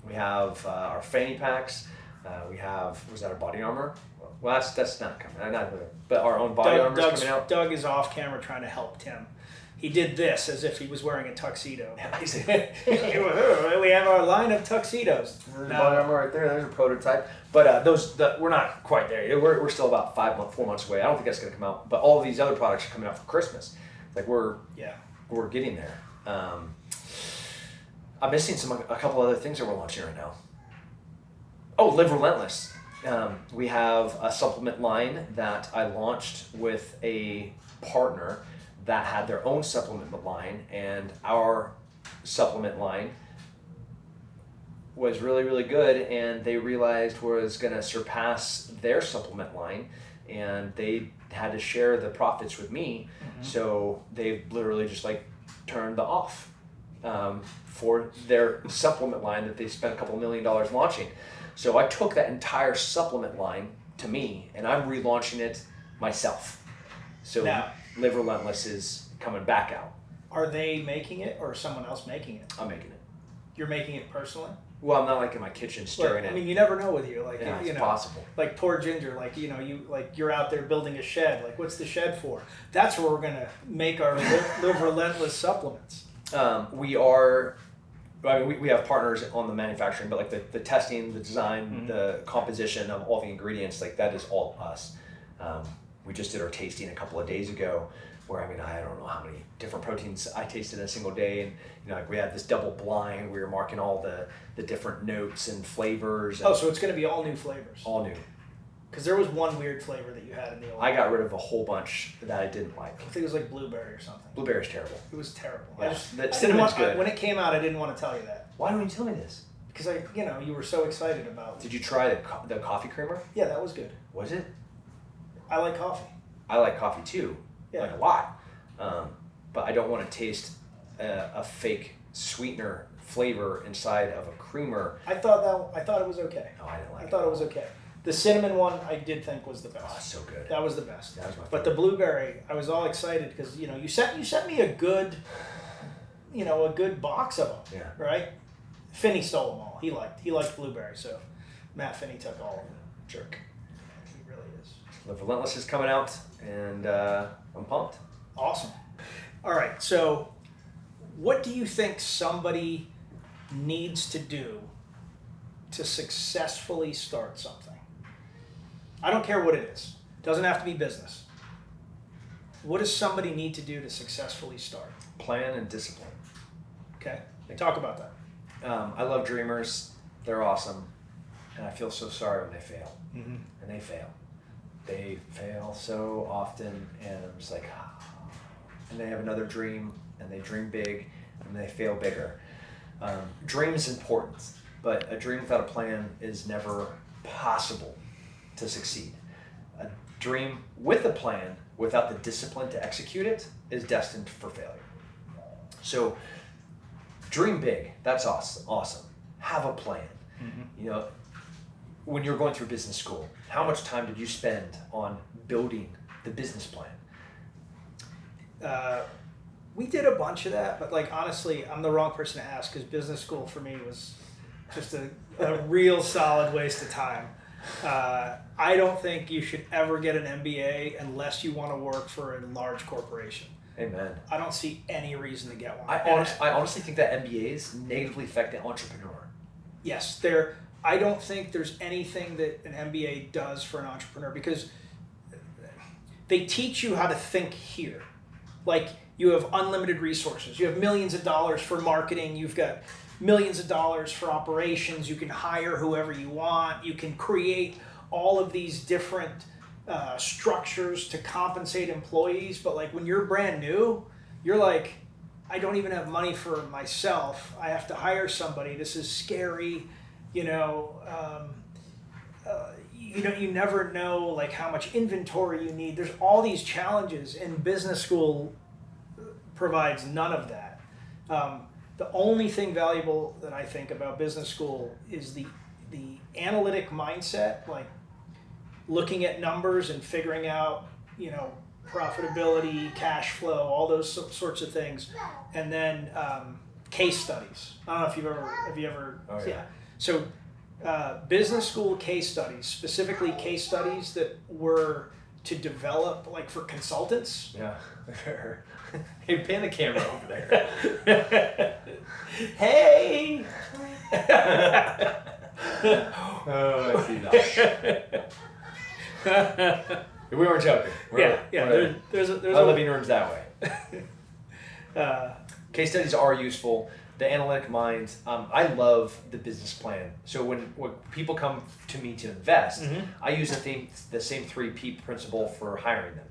We have our fanny packs. We have, was that our body armor? Well, that's not coming. But our own body armor is coming out. Doug is off camera trying to help Tim. He did this as if he was wearing a tuxedo. We have our line of tuxedos. There's the body armor right there. There's a prototype. But we're not quite there. We're still about 4 months away. I don't think that's going to come out. But all of these other products are coming out for Christmas. We're getting there. I'm missing a couple other things that we're launching right now. Oh, Live Relentless. We have a supplement line that I launched with a partner that had their own supplement line, and our supplement line was really, really good, and they realized was going to surpass their supplement line, and they had to share the profits with me. Mm-hmm. So they literally just turned the off for their supplement line that they spent a couple $1 million launching. So I took that entire supplement line to me, and I'm relaunching it myself. So now, Live Relentless is coming back out. Are they making it or is someone else making it? I'm making it. You're making it personally? Well, I'm not like in my kitchen stirring I it. mean, you never know with you. Like, Yeah, you it's know, possible. like poor Ginger, you're out there building a shed. Like, what's the shed for? That's where we're gonna make our live relentless supplements. We are. I mean, we have partners on the manufacturing, but like the testing, the design, the composition of all the ingredients, like that is all us. We just did our tasting a couple of days ago, where I mean, I don't know how many different proteins I tasted in a single day, and like we had this double blind. We were marking all the different notes and flavors. And So it's gonna be all new flavors. all new. Because there was one weird flavor that you had in the old. I got rid of a whole bunch that I didn't like. I think it was like blueberry or something. Blueberry's terrible. It was terrible. Yeah. I didn't Cinnamon's good. when it came out, I didn't want to tell you that Why don't you tell me this? because you were so excited about. Did you try the coffee creamer? Yeah, that was good. Was it? I like coffee. I like coffee too, Yeah. like a lot. But I don't want to taste a fake sweetener flavor inside of a creamer. I thought it was okay. No, I didn't like I it. thought it was okay. The cinnamon one I did think was the Oh, it's best. so good. That was the best. That was my But the blueberry, I was all excited because you sent me a good, a good box of them. Yeah. Right. Finney stole them all. He liked blueberry, so Matt Finney took all of them. Jerk. He really is. The Relentless is coming out, and I'm pumped. Awesome. All right. So, what do you think somebody needs to do to successfully start something? I don't care what it is. It doesn't have to be business. What does somebody need to do to successfully start? Plan and discipline. Okay. Talk about that. I love dreamers. They're awesome. And I feel so sorry when they fail. Mm-hmm. And they fail. They fail so often, and I'm just like, and they have another dream, and they dream big, and they fail bigger. Dream is important, but a dream without a plan is never possible to succeed. A dream with a plan, without the discipline to execute it, is destined for failure. So, dream big. That's awesome. Have a plan. Mm-hmm. When you're going through business school, how much time did you spend on building the business plan? We did a bunch of that, but honestly, I'm the wrong person to ask because business school for me was just a real solid waste of time. I don't think you should ever get an MBA unless you want to work for a large corporation. Amen. I don't see any reason to get one. I honestly think that MBAs negatively affect the entrepreneur. Yes, I don't think there's anything that an MBA does for an entrepreneur because they teach you how to think here. Like you have unlimited resources. You have millions of dollars for marketing. You've got millions of dollars for operations. You can hire whoever you want. You can create all of these different structures to compensate employees. But when you're brand new, you're like, I don't even have money for myself. I have to hire somebody. This is scary. You never know how much inventory you need. There's all these challenges, and business school provides none of that. The only thing valuable that I think about business school is the analytic mindset, looking at numbers and figuring out, profitability, cash flow, all those sorts of things, and then case studies. I don't know if have you ever? Oh, yeah. So, business school case studies, specifically case studies that were to develop, for consultants. Yeah. Hey, pan the camera over there. Hey! Oh, I see that. We weren't joking. There's My living room's that way. Case studies are useful. The analytic mind. I love the business plan. So when people come to me to invest, I use the same 3P principle for hiring them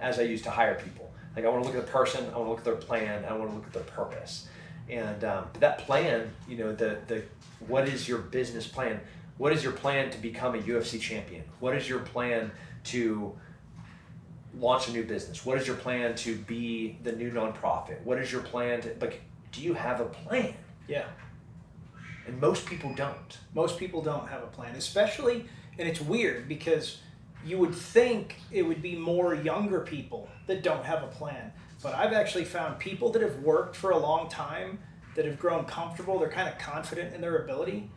as I use to hire people. I want to look at the person, I want to look at their plan, I want to look at their purpose. And that plan, what is your business plan? What is your plan to become a UFC champion? What is your plan to launch a new business? What is your plan to be the new nonprofit? What is your plan to, do you have a plan? Yeah. And most people don't. Most people don't have a plan, especially, and it's weird because you would think it would be more younger people that don't have a plan. But I've actually found people that have worked for a long time that have grown comfortable, they're kind of confident in their ability,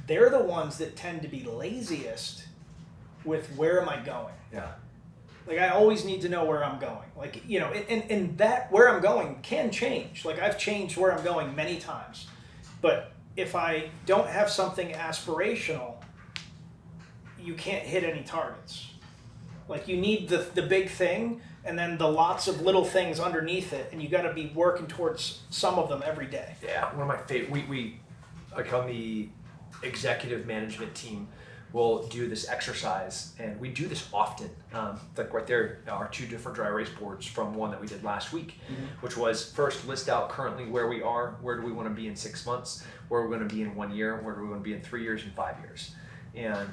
they're the ones that tend to be laziest with where am I going? Yeah. Like I always need to know where I'm going. Like, you know, and that where I'm going can change. Like I've changed where I'm going many times. But if I don't have something aspirational, you can't hit any targets. Like you need the big thing and then the lots of little things underneath it, and you got to be working towards some of them every day. Yeah, one of my favorite. We like on the executive management team, we'll do this exercise, and we do this often. Like right there are 2 different dry erase boards from one that we did last week, which was first list out currently where we are, where do we want to be in 6 months, where we're going to be in 1 year, where do we want to be in 3 years and 5 years. And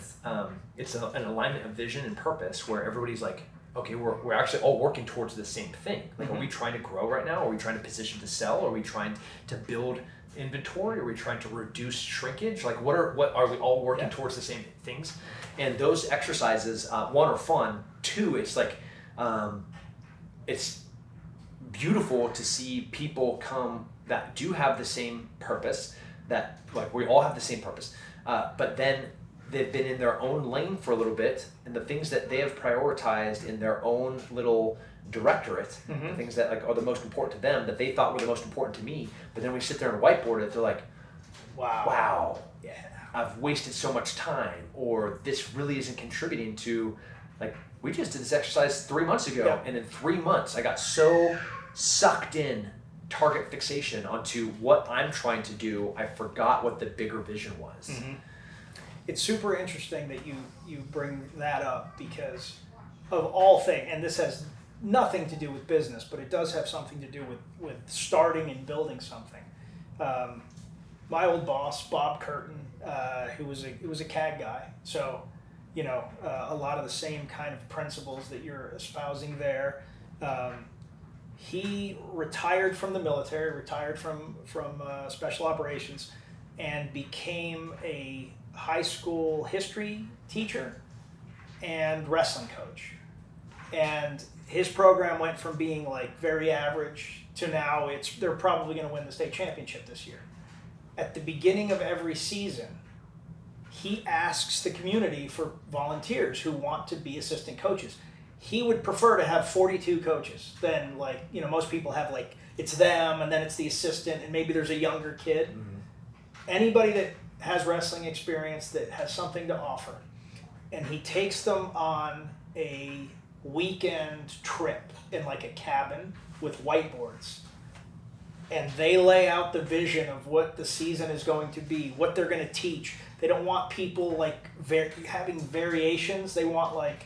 it's an alignment of vision and purpose where everybody's like, okay, we're actually all working towards the same thing. Like, are we trying to grow right now? Are we trying to position to sell? Are we trying to build inventory? Are we trying to reduce shrinkage? Like, what are we all working towards the same things? And those exercises, 1, are fun. 2, it's like, it's beautiful to see people come that do have the same purpose, that like we all have the same purpose, but then they've been in their own lane for a little bit, and the things that they have prioritized in their own little directorate, the things that like are the most important to them that they thought were the most important to me, but then we sit there and whiteboard it, they're like, wow, Yeah. I've wasted so much time, or this really isn't contributing to, like, we just did this exercise 3 months ago, and in 3 months I got so sucked in target fixation onto what I'm trying to do, I forgot what the bigger vision was. It's super interesting that you bring that up, because of all things, and this has nothing to do with business, but it does have something to do with starting and building something. My old boss, Bob Curtin, who was a CAG guy, so you know a lot of the same kind of principles that you're espousing there. He retired from the military, retired from special operations, and became a high school history teacher and wrestling coach. And his program went from being like very average to now they're probably going to win the state championship this year. At the beginning of every season, he asks the community for volunteers who want to be assistant coaches. He would prefer to have 42 coaches than, like, you know, most people have, like, it's them and then it's the assistant and maybe there's a younger kid. Anybody that has wrestling experience, that has something to offer, and he takes them on a weekend trip in like a cabin with whiteboards, and they lay out the vision of what the season is going to be, what they're going to teach. They don't want people like having variations. They want, like,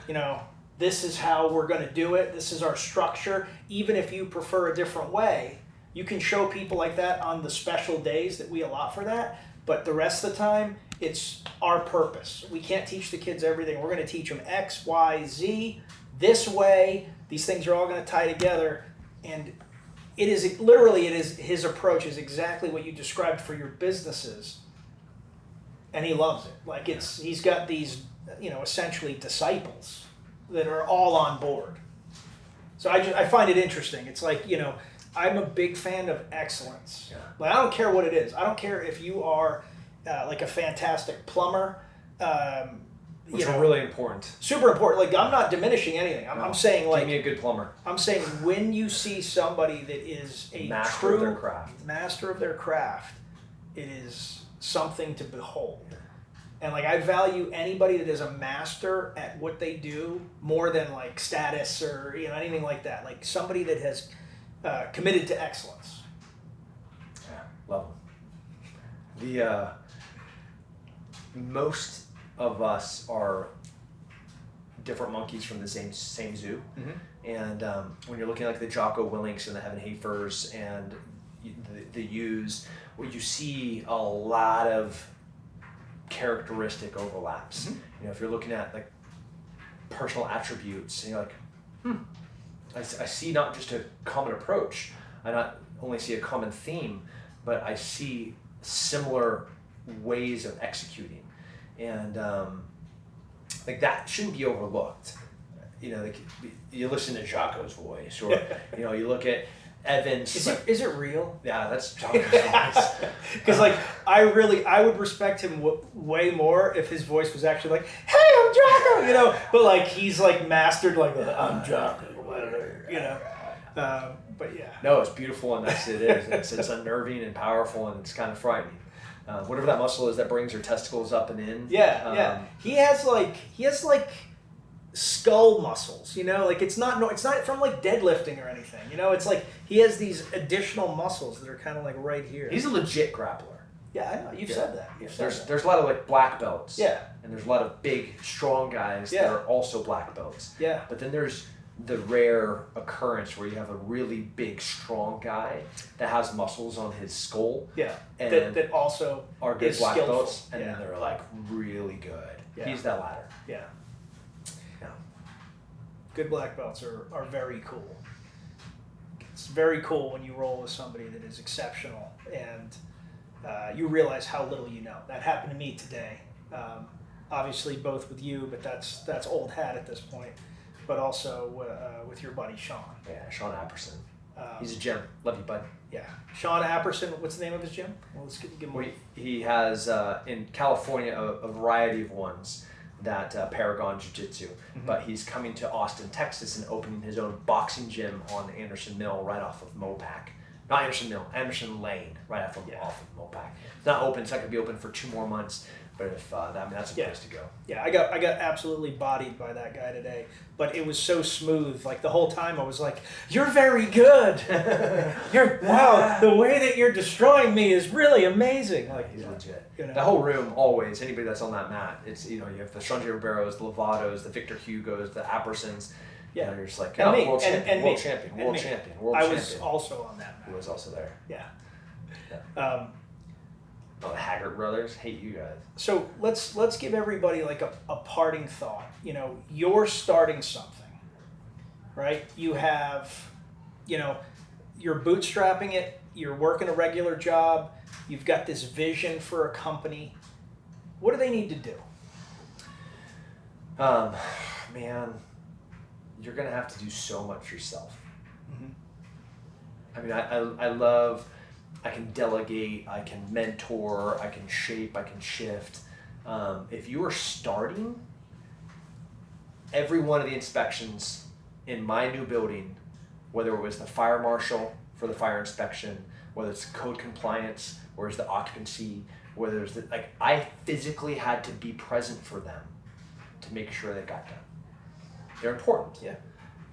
you know, this is how we're going to do it. This is our structure. Even if you prefer a different way, you can show people like that on the special days that we allot for that. But the rest of the time, it's our purpose. We can't teach the kids everything. We're going to teach them X, Y, Z, this way. These things are all going to tie together. And it is his approach is exactly what you described for your businesses. And he loves it. Like, he's got these, you know, essentially disciples that are all on board. So I find it interesting. It's like, you know, I'm a big fan of excellence. Yeah. Like, I don't care what it is. I don't care if you are like a fantastic plumber. Which are really important. Super important. Like, I'm not diminishing anything. I'm saying, like, give me a good plumber. I'm saying when you see somebody that is a Master true of their craft. master of their craft, it is something to behold. And, like, I value anybody that is a master at what they do more than, like, status or, you know, anything like that. Like, somebody that has committed to excellence. Yeah, love them. The most of us are different monkeys from the same zoo, and when you're looking at, like, the Jocko Willinks and the Heaven Hafers and the U's, what you see a lot of characteristic overlaps. You know, if you're looking at, like, personal attributes, and you're like, I see not just a common approach, I not only see a common theme, but I see similar ways of executing, and like, that shouldn't be overlooked. You know, like, you listen to Jocko's voice, or you know, you look at Evans. Is it real? Yeah, that's Jonathan's voice. Because like I would respect him way more if his voice was actually like, "Hey, I'm Jocko," you know. But like he's like mastered like I'm Jocko, whatever, you know. But yeah. No, it's beautiful, and it is. It's unnerving and powerful, and it's kind of frightening. Whatever that muscle is that brings your testicles up and in. Yeah. He has like skull muscles, you know, like it's not from like deadlifting or anything, you know, it's like he has these additional muscles that are kind of like right here. He's a legit grappler. Yeah, I know. You've said that. There's a lot of like black belts. Yeah. And there's a lot of big, strong guys that are also black belts. Yeah. But then there's the rare occurrence where you have a really big, strong guy that has muscles on his skull. Yeah. And that also are good black skillful. belts, and then they're like really good. Yeah. He's that ladder. Yeah. Yeah. Good black belts are very cool. It's very cool when you roll with somebody that is exceptional and you realize how little you know. That happened to me today. Obviously, both with you, but that's old hat at this point. But also with your buddy Sean. Yeah, Sean Apperson. He's a gem. Love you, bud. Yeah, Sean Apperson. What's the name of his gym? Well, let's give him. He has in California a variety of ones that Paragon Jiu-Jitsu, but he's coming to Austin, Texas, and opening his own boxing gym on Anderson Mill, right off of Mopac. Not Anderson Mill, Anderson Lane, right off of Mopac. It's not open. It's not going to be open for 2 more months. But if that's a place to go. Yeah, I got absolutely bodied by that guy today, but it was so smooth. Like the whole time, I was like, "You're very good. Wow, the way that you're destroying me is really amazing." Like he's legit. You know. The whole room, always anybody that's on that mat, it's you have the Strange Riberos, the Lovatos, the Victor Hugos, the Appersons. Yeah, and you're just like, world champion. I was also on that mat. He was also there. Yeah. Oh, the Haggard brothers, hate you guys. So let's give everybody like a parting thought. You know, you're starting something, right? You have, you're bootstrapping it. You're working a regular job. You've got this vision for a company. What do they need to do? Man, you're gonna have to do so much yourself. Mm-hmm. I mean, I love. I can delegate, I can mentor, I can shape, I can shift. If you are starting, every one of the inspections in my new building, whether it was the fire marshal for the fire inspection, whether it's code compliance, or it's the occupancy, whether it's I physically had to be present for them to make sure they got done. They're important. Yeah.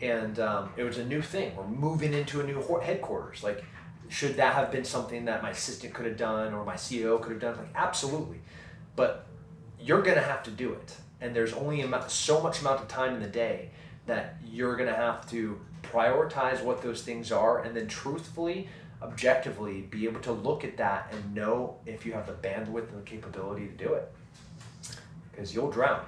And it was a new thing. We're moving into a new headquarters. Should that have been something that my assistant could have done or my CEO could have done? Absolutely. But you're going to have to do it. And there's only so much amount of time in the day that you're going to have to prioritize what those things are and then truthfully, objectively be able to look at that and know if you have the bandwidth and the capability to do it. Because you'll drown.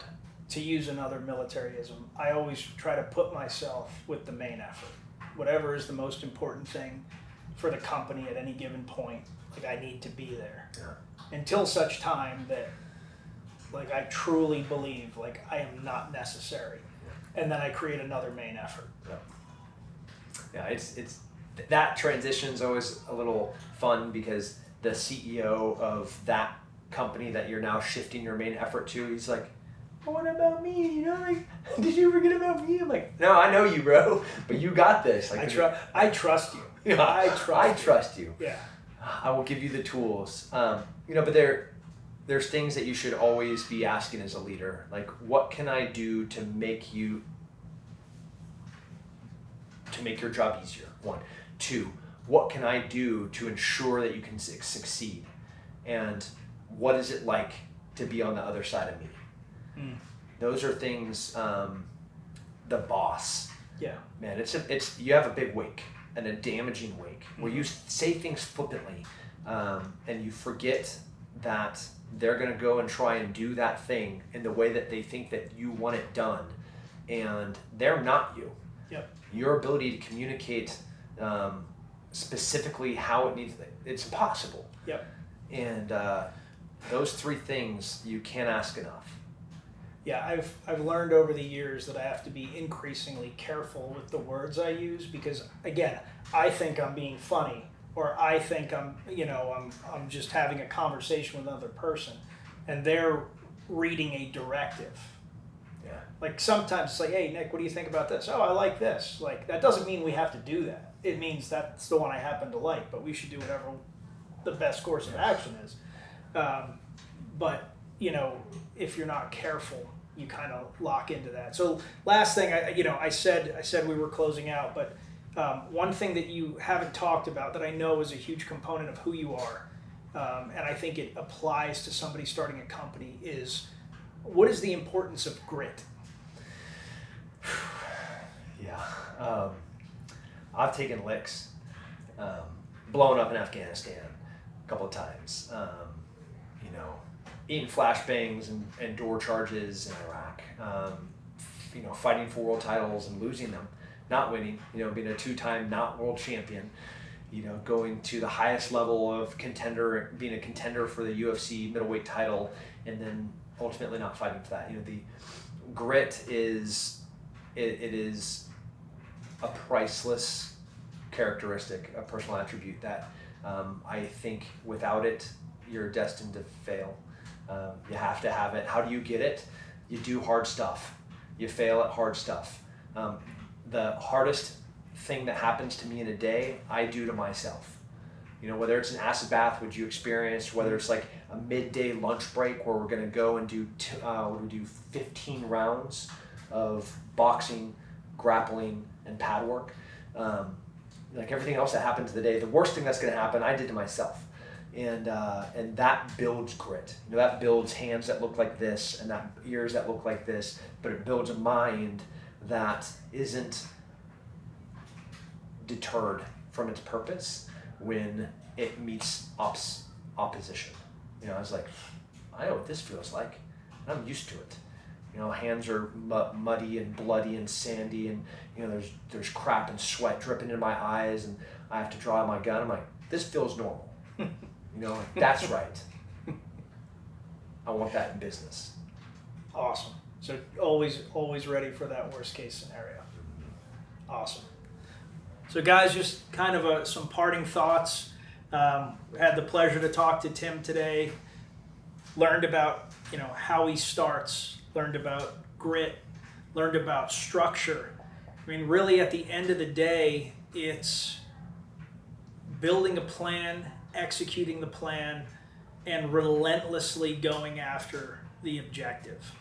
To use another militarism, I always try to put myself with the main effort. Whatever is the most important thing for the company at any given point, I need to be there. Yeah. Until such time that I truly believe I am not necessary. Yeah. And then I create another main effort. Yeah, it's that transition's always a little fun because the CEO of that company that you're now shifting your main effort to, he's like, what about me? Did you forget about me? I'm like, no, I know you, bro, but you got this. I trust you. Yeah, I trust you. Yeah. I will give you the tools. But there's things that you should always be asking as a leader. What can I do to make your job easier? 1. 2, what can I do to ensure that you can succeed? And what is it like to be on the other side of me? Those are things, the boss. Yeah. Man, it's you have a big wake and a damaging wake where you say things flippantly and you forget that they're going to go and try and do that thing in the way that they think that you want it done. And they're not you. Yep. Your ability to communicate specifically how it needs, it's impossible. Yep. And those 3 things you can't ask enough. Yeah, I've learned over the years that I have to be increasingly careful with the words I use because, again, I think I'm being funny, or I think I'm just having a conversation with another person, and they're reading a directive. Yeah. Like sometimes it's like, hey Nick, what do you think about this? Oh, I like this. Like that doesn't mean we have to do that. It means that's the one I happen to like, but we should do whatever the best course of action is. But if you're not careful, you kind of lock into that. So last thing, I said we were closing out, but one thing that you haven't talked about that I know is a huge component of who you are, and I think it applies to somebody starting a company, is what is the importance of grit? Yeah. I've taken licks, blown up in Afghanistan a couple of times, eating flashbangs and door charges in Iraq, fighting for world titles and losing them, not winning, being a 2-time not world champion, going to the highest level of contender, being a contender for the UFC middleweight title, and then ultimately not fighting for that. The grit is a priceless characteristic, a personal attribute that I think without it, you're destined to fail. You have to have it. How do you get it? You do hard stuff. You fail at hard stuff. The hardest thing that happens to me in a day, I do to myself. Whether it's an acid bath, which you experienced, whether it's like a midday lunch break where we're going to go and do 15 rounds of boxing, grappling, and pad work. Like everything else that happens in the day, the worst thing that's going to happen, I did to myself. And that builds grit. That builds hands that look like this and that ears that look like this, but it builds a mind that isn't deterred from its purpose when it meets opposition. I was like, I know what this feels like, and I'm used to it. Hands are muddy and bloody and sandy, and there's crap and sweat dripping in my eyes, and I have to draw my gun. I'm like, this feels normal. That's right. I want that in business. Awesome. So always ready for that worst case scenario. Awesome. So guys, just kind of some parting thoughts. Had the pleasure to talk to Tim today. Learned about how he starts. Learned about grit. Learned about structure. I mean, really, at the end of the day, it's building a plan, executing the plan, and relentlessly going after the objective.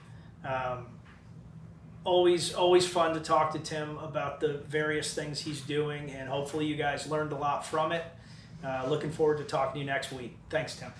Always fun to talk to Tim about the various things he's doing, and hopefully you guys learned a lot from it. Looking forward to talking to you next week. Thanks, Tim.